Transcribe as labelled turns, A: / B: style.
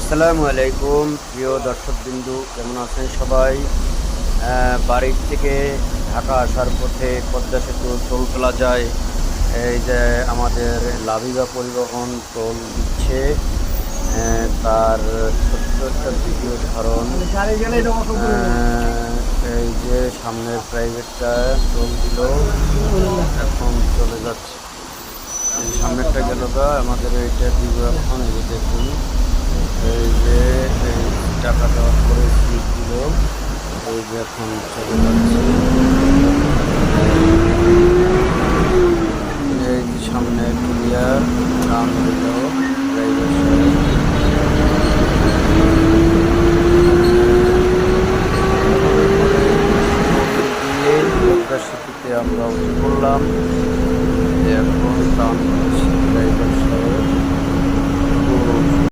A: আসসালামু আলাইকুম প্রিয় দর্শকবিন্দু, কেমন আছেন সবাই? বাড়ির থেকে ঢাকা আসার পথে পদ্মা সেতু টোল প্লাজায় এই যে আমাদের লাবিবা পরিবহন টোল দিচ্ছে, তার ছোট্ট একটা ভিডিও ধারণ। এই যে সামনের প্রাইভেটটা টোল দিল, এখন চলে যাচ্ছে। এই সামনেরটা গেল গা, আমাদের এইটা দিব এখন। এই যে দেখুন, এই যে এই টাকা দেওয়ার পরে স্লিপ দিল, এই যে এখন চলে যাচ্ছে। এই যে সামনে ক্লিয়ার,